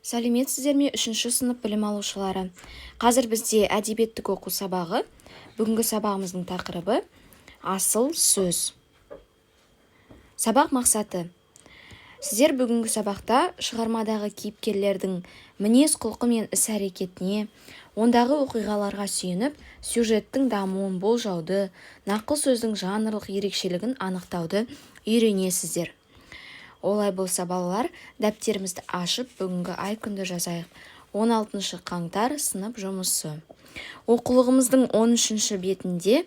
Сәлеметсіздер ме, 3-ші сынып білім алушылары. Қазір бізде әдебиеттік оқу сабағы. Бүгінгі сабағымыздың тақырыбы асыл сөз. Сабақ мақсаты. Сіздер бүгінгі сабақта шығармадағы кейіпкерлердің мінез құлқы мен іс-әрекетіне, ондағы оқиғаларға сүйеніп, сюжеттің дамуын болжауды, нақыл сөздің жанрлық ерекшелігін анықтауды үйренесіздер. Олай болса, балалар, дәптерімізді ашып, бүгінгі ай күнді жазайық. 16 қаңтар сынып жұмысы. Оқулығымыздың 13 бетінде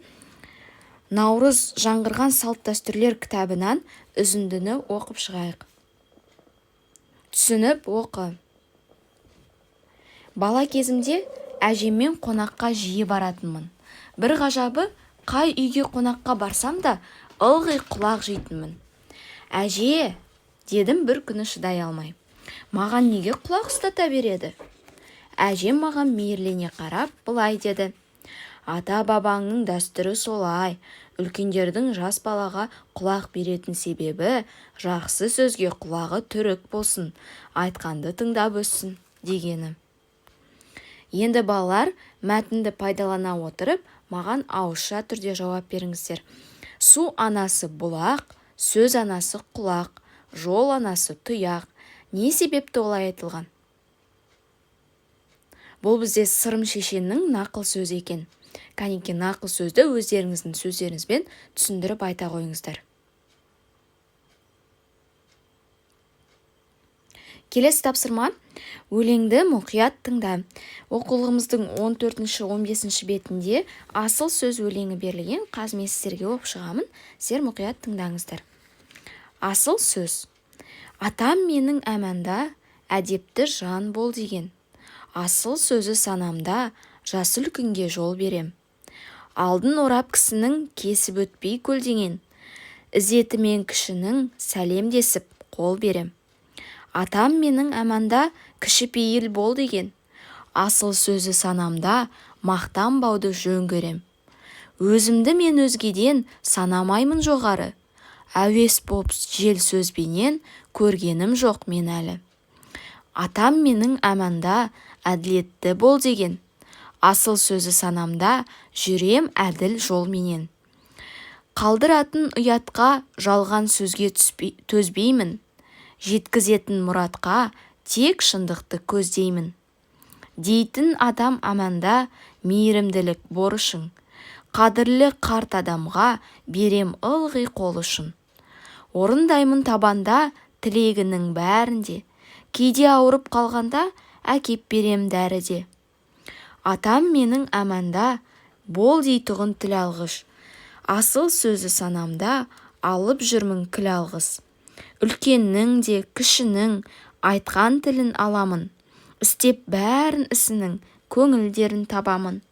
Наурыз жаңғырған салт дәстүрлер кітабынан үзіндіні оқып шығайық. Түсініп оқы. Бала кезімде әжеммен қонаққа жиі баратынмын. Бір ғажабы, қай үйге қонаққа барсам да ылғи құлақ жейтінмін. Әже, дедім бір күні шыдай алмай. Маған неге құлақ ұстата береді? Әжем маған мейірлене қарап былай деді. Ата-бабаңның дәстүрі солай. Үлкендердің жас балаға құлақ беретін себебі жақсы сөзге құлағы түрік болсын, айтқанды тыңдап өссін дегені. Енді балалар мәтінді пайдалана отырып, маған ауызша түрде жауап беріңіздер. Су анасы бұлақ, сөз анасы құлақ, жол анасы тұяқ. Не себепті олай айтылған? Бұл бізде Сырым шешеннің нақыл сөзі екен. Кәнеке нақыл сөзді өздеріңіздің сөздеріңізбен түсіндіріп айта қойыңыздар. Келесі тапсырма. Өлеңді мұқият тыңда. Оқулығымыздың 14-15 бетінде асыл сөз өлеңі берілген. Қазір мен сіздерге оқып шығамын. Сіздер мұқият тыңдаңыздар. Асыл сөз. Атам менің әманда, әдепті жан бол деген. Асыл сөзі санамда, жасыл күнге жол берем. Алдын орап кісінің кесіп өтпей көлдеген. Ізетімен кішінің сәлемдесіп қол берем. Атам менің әманда, кішіпейіл бол деген. Асыл сөзі санамда, мақтанбауды жөн көрем. Өзімді мен өзгеден санамаймын жоғары. Әуес боп жел сөзбенен көргенім жоқ мен әлі. Атам менің әманда, әділетті бол деген. Асыл сөзі санамда, жүрем әділ жол менен. Қалдыратын ұятқа, жалған сөзге төзбеймін. Жеткізетін мұратқа, тек шындықты көздеймін. Дейтін адам аманда, мейірімділік борышың. Қадірлі қарт адамға, берем ылғи қол ұшын. Орындаймын табанда, тілегінің бәрінде. Кейде ауырып қалғанда, әкеп берем дәріде. Атам менің әманда, бол дейтұғын тіл алғыш. Асыл сөзі санамда, алып жүрмін күл алғыс. Үлкеннің де, кішінің айтқан тілін аламын. Істеп бәрін ісінің, көңілдерін табамын.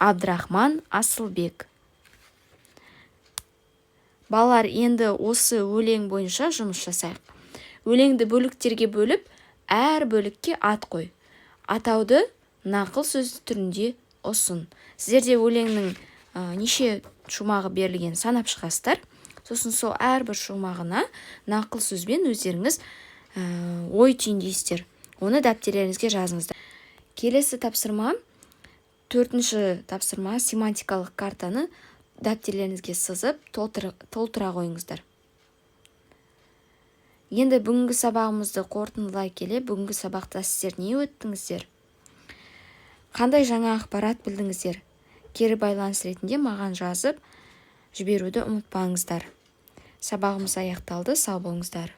Абдрахман Асылбек. Балалар, енді осы өлең бойынша жұмыс жасайық. Өлеңді бөліктерге бөліп, әр бөлікке ат қой. Атауды нақыл сөз түрінде ұсын. Сіздерде өлеңнің неше шумағы берілген санап шығасыздар. Сосын сол әрбір шумағына нақыл сөзбен өздеріңіз ой түйіндейсіздер. Оны дәптерлеріңізге жазыңыздар. Келесі тапсырма, 4-ші тапсырма, семантикалық картаны дәптерлеріңізге сызып толтыра қойыңыздар. Енді бүгінгі сабағымызды қорытындылай келе, бүгінгі сабақта сіздер не өттіңіздер? Қандай жаңа ақпарат білдіңіздер? Кері байланыс ретінде маған жазып жіберуді ұмытпаңыздар. Сабағымыз аяқталды, сау болыңыздар.